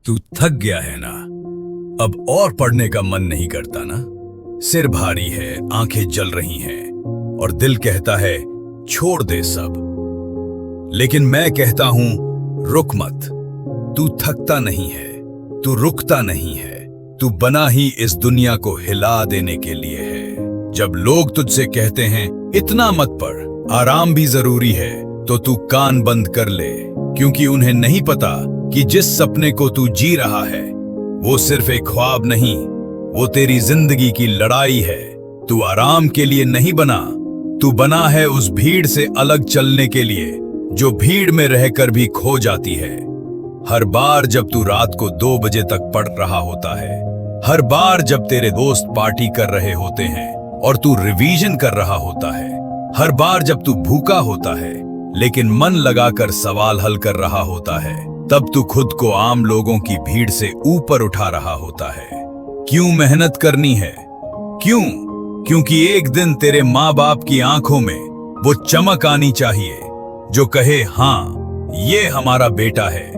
तू थक गया है ना? अब और पढ़ने का मन नहीं करता ना? सिर भारी है, आंखें जल रही हैं और दिल कहता है छोड़ दे सब। लेकिन मैं कहता हूं रुक मत। तू थकता नहीं है, तू रुकता नहीं है। तू बना ही इस दुनिया को हिला देने के लिए है। जब लोग तुझसे कहते हैं इतना मत पढ़, आराम भी जरूरी है, तो तू कान बंद कर ले, क्योंकि उन्हें नहीं पता कि जिस सपने को तू जी रहा है वो सिर्फ एक ख्वाब नहीं, वो तेरी जिंदगी की लड़ाई है। तू आराम के लिए नहीं बना, तू बना है उस भीड़ से अलग चलने के लिए जो भीड़ में रहकर भी खो जाती है। हर बार जब तू रात को 2 बजे तक पढ़ रहा होता है, हर बार जब तेरे दोस्त पार्टी कर रहे होते हैं और तू रिवीजन कर रहा होता है, हर बार जब तू भूखा होता है लेकिन मन लगाकर सवाल हल कर रहा होता है, तब तू खुद को आम लोगों की भीड़ से ऊपर उठा रहा होता है। क्यों मेहनत करनी है? क्यों? क्योंकि एक दिन तेरे माँ बाप की आंखों में वो चमक आनी चाहिए जो कहे हाँ ये हमारा बेटा है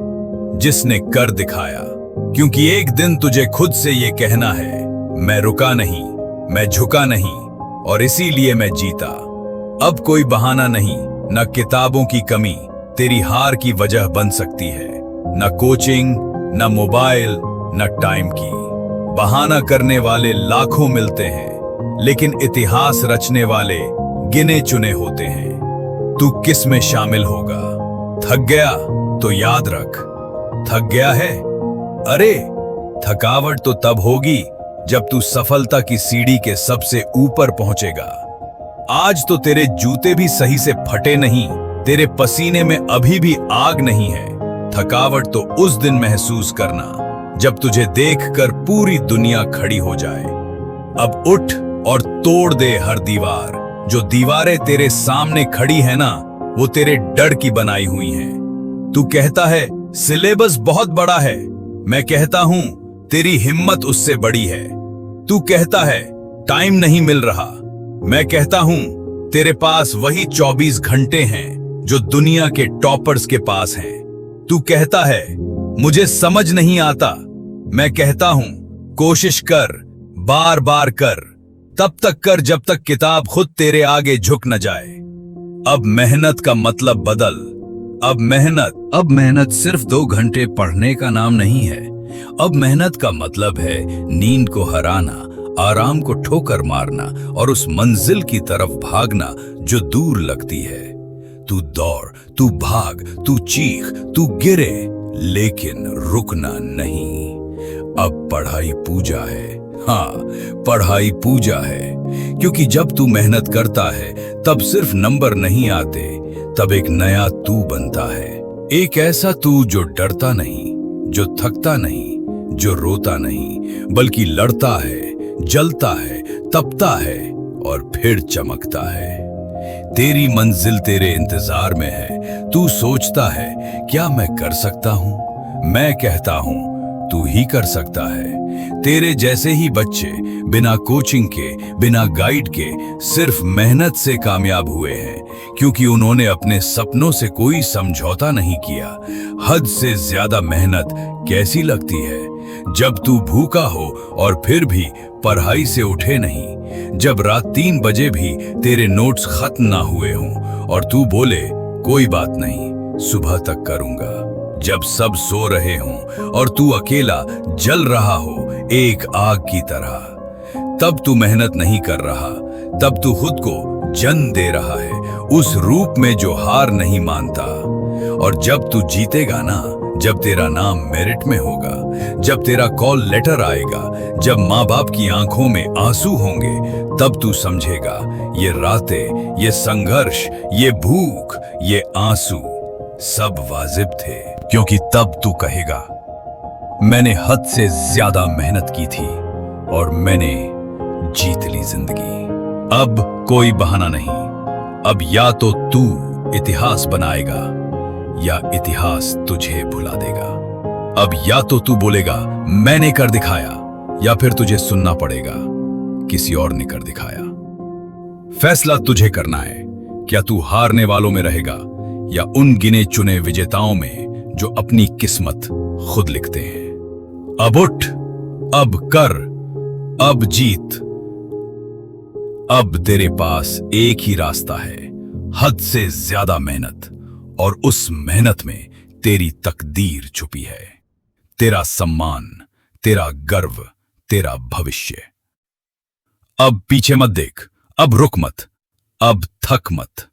जिसने कर दिखाया। क्योंकि एक दिन तुझे खुद से ये कहना है मैं रुका नहीं, मैं झुका नहीं, और इसीलिए मैं जीता। अब कोई बहाना नहीं, न किताबों की कमी तेरी हार की वजह बन सकती है, न कोचिंग, न मोबाइल, न टाइम की। बहाना करने वाले लाखों मिलते हैं, लेकिन इतिहास रचने वाले गिने चुने होते हैं। तू किस में शामिल होगा? थक गया तो याद रख, थक गया है? अरे थकावट तो तब होगी जब तू सफलता की सीढ़ी के सबसे ऊपर पहुंचेगा। आज तो तेरे जूते भी सही से फटे नहीं, तेरे पसीने में अभी भी आग नहीं है। थकावट तो उस दिन महसूस करना जब तुझे देखकर पूरी दुनिया खड़ी हो जाए। अब उठ और तोड़ दे हर दीवार। जो दीवारें तेरे सामने खड़ी है ना, वो तेरे डर की बनाई हुई हैं। तू कहता है सिलेबस बहुत बड़ा है, मैं कहता हूं तेरी हिम्मत उससे बड़ी है। तू कहता है टाइम नहीं मिल रहा, मैं कहता हूं तेरे पास वही 24 घंटे हैं जो दुनिया के टॉपर्स के पास हैं। तू कहता है मुझे समझ नहीं आता, मैं कहता हूं कोशिश कर, बार बार कर, तब तक कर जब तक किताब खुद तेरे आगे झुक न जाए। अब मेहनत का मतलब बदल। अब मेहनत सिर्फ 2 घंटे पढ़ने का नाम नहीं है। अब मेहनत का मतलब है नींद को हराना, आराम को ठोकर मारना और उस मंजिल की तरफ भागना जो दूर लगती है। तू दौड़, तू भाग, तू चीख, तू गिरे, लेकिन रुकना नहीं। अब पढ़ाई पूजा है। हाँ, पढ़ाई पूजा है, क्योंकि जब तू मेहनत करता है तब सिर्फ नंबर नहीं आते, तब एक नया तू बनता है। एक ऐसा तू जो डरता नहीं, जो थकता नहीं, जो रोता नहीं, बल्कि लड़ता है, जलता है, तपता है और फिर चमकता है। तेरी मंजिल तेरे इंतजार में है। तू सोचता है क्या मैं कर सकता हूं? मैं कहता हूं तू ही कर सकता है। तेरे जैसे ही बच्चे बिना कोचिंग के, बिना गाइड के, सिर्फ मेहनत से कामयाब हुए हैं, क्योंकि उन्होंने अपने सपनों से कोई समझौता नहीं किया। हद से ज्यादा मेहनत कैसी लगती है? जब तू भूखा हो और फिर भी पढ़ाई से उठे नहीं, जब रात 3 बजे भी तेरे नोट्स खत्म ना हुए हों और तू बोले कोई बात नहीं, सुबह तक करूंगा, जब सब सो रहे हों और तू अकेला जल रहा हो एक आग की तरह, तब तू मेहनत नहीं कर रहा, तब तू खुद को जन्म दे रहा है उस रूप में जो हार नहीं मानता। और जब तू जीतेगा ना, जब तेरा नाम मेरिट में होगा, जब तेरा कॉल लेटर आएगा, जब माँ बाप की आंखों में आंसू होंगे, तब तू समझेगा ये रातें, ये संघर्ष, ये भूख, ये आंसू सब वाजिब थे। क्योंकि तब तू कहेगा मैंने हद से ज्यादा मेहनत की थी और मैंने जीत ली जिंदगी। अब कोई बहाना नहीं। अब या तो तू इतिहास बनाएगा या इतिहास तुझे भुला देगा। अब या तो तू बोलेगा मैंने कर दिखाया, या फिर तुझे सुनना पड़ेगा किसी और ने कर दिखाया। फैसला तुझे करना है। क्या तू हारने वालों में रहेगा या उन गिने चुने विजेताओं में जो अपनी किस्मत खुद लिखते हैं? अब उठ, अब कर, अब जीत। अब तेरे पास एक ही रास्ता है, हद से ज्यादा मेहनत, और उस मेहनत में तेरी तकदीर छुपी है, तेरा सम्मान, तेरा गर्व, तेरा भविष्य। अब पीछे मत देख, अब रुक मत, अब थक मत,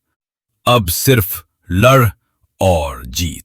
अब सिर्फ लड़ और जीत।